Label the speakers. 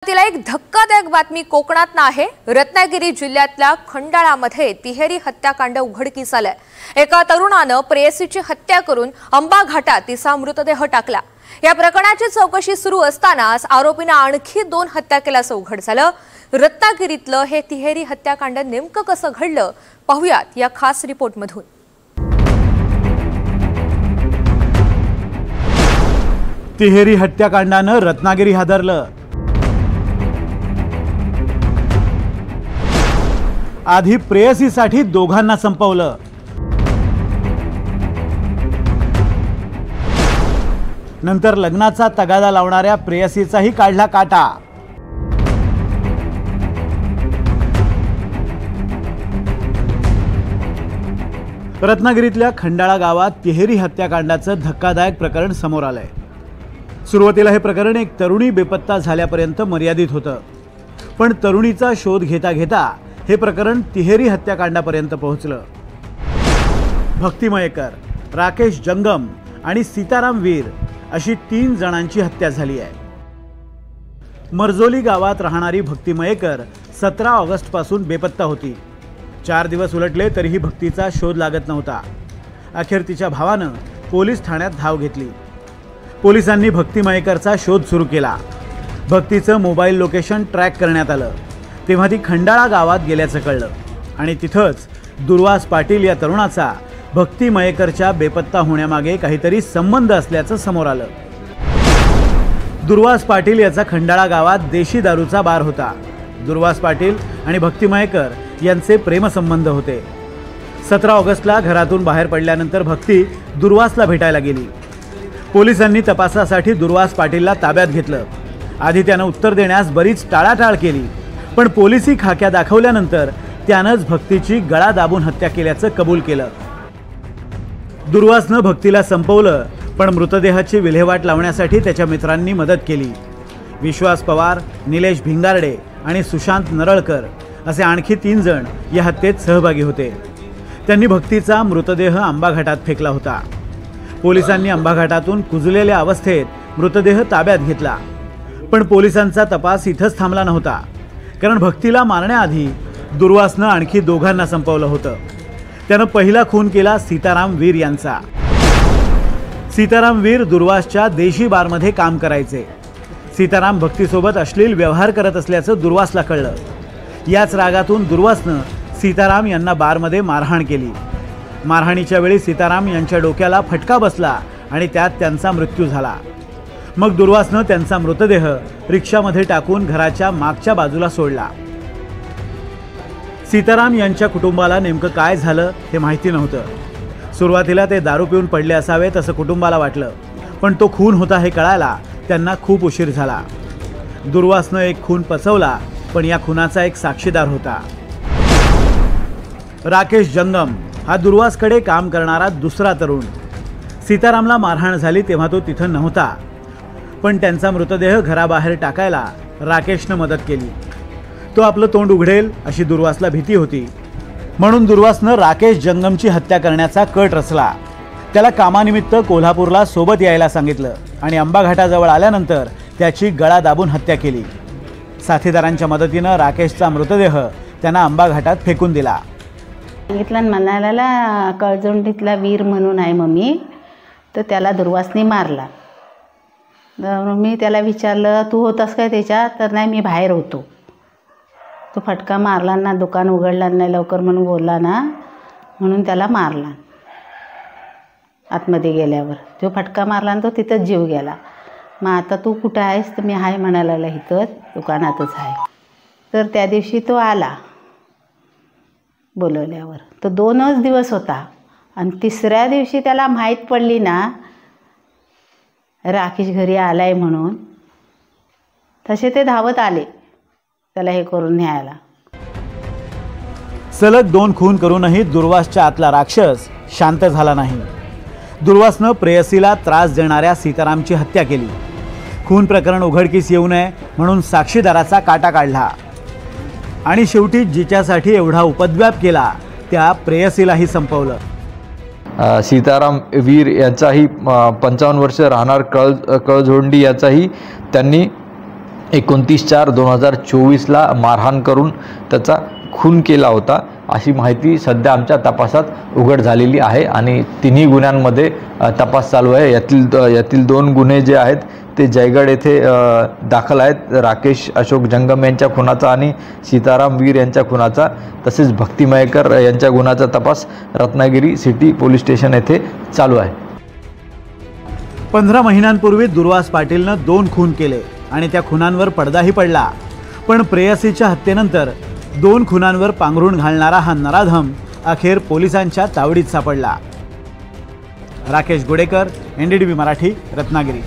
Speaker 1: तिला एक धक्कादायक बातमी कोकणात आहे। रत्नागिरी जिल्ह्यातल्या खंडाळामध्ये तिहेरी हत्याकांड उघडकीस आलंय। एका तरुणानं प्रेयसीची हत्या करून अंबा घाटात तिचा मृतदेह टाकला। या प्रकरणाची चौकशी सुरू असतानाच आरोपीने आणखी 2 हत्या केल्याचं उघड झालं। रत्नागिरीतलं हे तिहेरी हत्याकांड नेमकं कसं घडलं पाहूयात या खास रिपोर्टमधून।
Speaker 2: तिहेरी हत्याकांडानं रत्नागिरी हादरलं। आधी प्रेयसीसाठी दोघांना संपवलं, नंतर लग्नाचा तगादा लावणाऱ्या प्रेयसीचाही काढला काटा। रत्नागिरीतल्या खंडाळा गावात तिहेरी हत्याकांडाचं धक्कादायक प्रकरण समोर आलंय। सुरुवातीला हे प्रकरण एक तरुणी बेपत्ता झाल्यापर्यंत मर्यादित होतं, पण तरुणीचा शोध घेता घेता हे प्रकरण तिहेरी हत्याकांडापर्यंत पोहोचलं। भक्ती मयेकर, राकेश जंगम आणि सीताराम वीर अशी 3 जणांची हत्या झाली आहे। मरजोली गावात राहणारी भक्ती मयेकर 17 ऑगस्ट पासून बेपत्ता होती। 4 दिवस उलटले तरीही भक्तीचा शोध लागत नव्हता। अखेर तिच्या भावानं पोलीस ठाण्यात धाव घेतली। पोलिसांनी भक्ती मयेकरचा शोध सुरू केला। भक्तीचं मोबाईल लोकेशन ट्रॅक करण्यात आलं, तेव्हा ती खंडाळा गावात गेल्याचं कळलं आणि तिथंच दुर्वास पाटील या तरुणाचा भक्ती मयेकरच्या बेपत्ता होण्यामागे काहीतरी संबंध असल्याचं समोर आलं। दुर्वास पाटील याचा खंडाळा गावात देशी दारूचा बार होता। दुर्वास पाटील आणि भक्ती मयेकर यांचे प्रेमसंबंध होते। 17 ऑगस्टला घरातून बाहेर पडल्यानंतर भक्ती दुर्वासला भेटायला गेली। पोलिसांनी तपासासाठी दुर्वास पाटीलला ताब्यात घेतलं। आधी त्यानं उत्तर देण्यास बरीच टाळाटाळ केली, पण पोलिसी खाक्या दाखवल्यानंतर त्यानंच भक्तीची गळा दाबून हत्या केल्याचं कबूल केलं। दुर्वासनं भक्तीला संपवलं, पण मृतदेहाची विल्हेवाट लावण्यासाठी त्याच्या मित्रांनी मदत केली। विश्वास पवार, निलेश भिंगारडे आणि सुशांत नरळकर असे आणखी 3 जण या हत्येत सहभागी होते। त्यांनी भक्तीचा मृतदेह अंबा घाटात फेकला होता। पोलिसांनी अंबा घाटातून कुजलेल्या अवस्थेत मृतदेह ताब्यात घेतला, पण पोलिसांचा तपास इथंच थांबला नव्हता, कारण भक्तीला मारण्याआधी दुर्वासनं आणखी 2घांना संपवलं होतं। त्यानं पहिला खून केला सीताराम वीर यांचा। सीताराम वीर दुर्वासच्या देशी बारमध्ये काम करायचे। सीताराम भक्तीसोबत अश्लील व्यवहार करत असल्याचं दुर्वासला कळलं। याच रागातून दुर्वासनं सीताराम यांना बारमध्ये मारहाण केली। मारहाणीच्या वेळी सीताराम यांच्या डोक्याला फटका बसला आणि त्यात त्यांचा मृत्यू झाला। मग दुर्वासनं त्यांचा मृतदेह रिक्षामध्ये टाकून घराच्या मागच्या बाजूला सोडला। सीताराम यांच्या कुटुंबाला नेमकं काय झालं हे माहिती नव्हतं। सुरुवातीला ते दारू पिऊन पडले असावेत असं कुटुंबाला वाटलं, पण तो खून होता हे कळायला त्यांना खूप उशीर झाला। दुर्वासनं एक खून पचवला, पण या खुनाचा एक साक्षीदार होता। राकेश जंगम हा दुर्वासकडे काम करणारा दुसरा तरुण। सीतारामला मारहाण झाली तेव्हा तो तिथं नव्हता, पण त्यांचा मृतदेह घराबाहेर टाकायला राकेशनं मदत केली। तो आपलं तोंड उघडेल अशी दुर्वासला भीती होती, म्हणून दुर्वासनं राकेश जंगमची हत्या करण्याचा कट रचला। त्याला कामानिमित्त कोल्हापूरला सोबत यायला सांगितलं आणि अंबा घाटाजवळ आल्यानंतर त्याची गळा दाबून हत्या केली। साथीदारांच्या मदतीनं राकेशचा मृतदेह त्यांना अंबा घाटात फेकून दिला।
Speaker 3: सांगितलं म्हणाला कळजोंडीतला वीर म्हणून आहे मम्मी, तर त्याला दुर्वासने मारला। मी त्याला विचारलं तू होतास काय त्याच्यात, तर नाही मी बाहेर होतो। तो फटका मारला ना, दुकान उघडला नाही लवकर म्हणून बोलला ना, म्हणून त्याला मारला। आतमध्ये गेल्यावर तो फटका मारला आणि तो तिथंच जीव गेला। मग आता तू कुठं आहेस, तर मी आहे म्हणायला इथंच दुकानातच आहे। तर त्या दिवशी तो आला बोलवल्यावर, तो 2च दिवस होता आणि 3ऱ्या दिवशी त्याला माहीत पडली ना राकेश घरी आलाय म्हणून, तसे ते धावत आले त्याला हे करून न्यायला।
Speaker 2: सलग 2 खून करूनही दुर्वासच्या आतला राक्षस शांत झाला नाही। दुर्वासनं प्रेयसीला त्रास देणाऱ्या सीतारामची हत्या केली। खून प्रकरण उघडकीस येऊ नये म्हणून साक्षीदाराचा काटा काढला आणि शेवटी जिच्यासाठी एवढा उपद्व्याप केला त्या प्रेयसीलाही संपवलं।
Speaker 4: सीताराम वीर यांचाही 55 वर्ष राहणार कळझोंडी याचाही त्यांनी 29/4/2024ला मारहाण करून त्याचा खून केला होता अशी माहिती सध्या आमच्या तपासात उघड झालेली आहे आणि तिन्ही गुन्ह्यांमध्ये तपास चालू आहे। यातील 2 गुन्हे जे आहेत ते जयगड येथे दाखल आहेत, राकेश अशोक जंगम यांच्या खुनाचा आणि सीताराम वीर यांच्या खुनाचा। तसेच भक्ती मयेकर यांच्या गुन्ह्याचा तपास रत्नागिरी सिटी पोलीस स्टेशन येथे चालू आहे।
Speaker 2: 15 महिन्यांपूर्वी दुर्वास पाटीलनं 2 खून केले आणि त्या खुनांवर पडदाही पडला, पण प्रेयसीच्या हत्येनंतर 2 खुनांवर पांघरूण घालणारा हा नराधम अखेर पोलिसांच्या तावडीत सापडला। राकेश गोडेकर, NDTV मराठी, रत्नागिरी।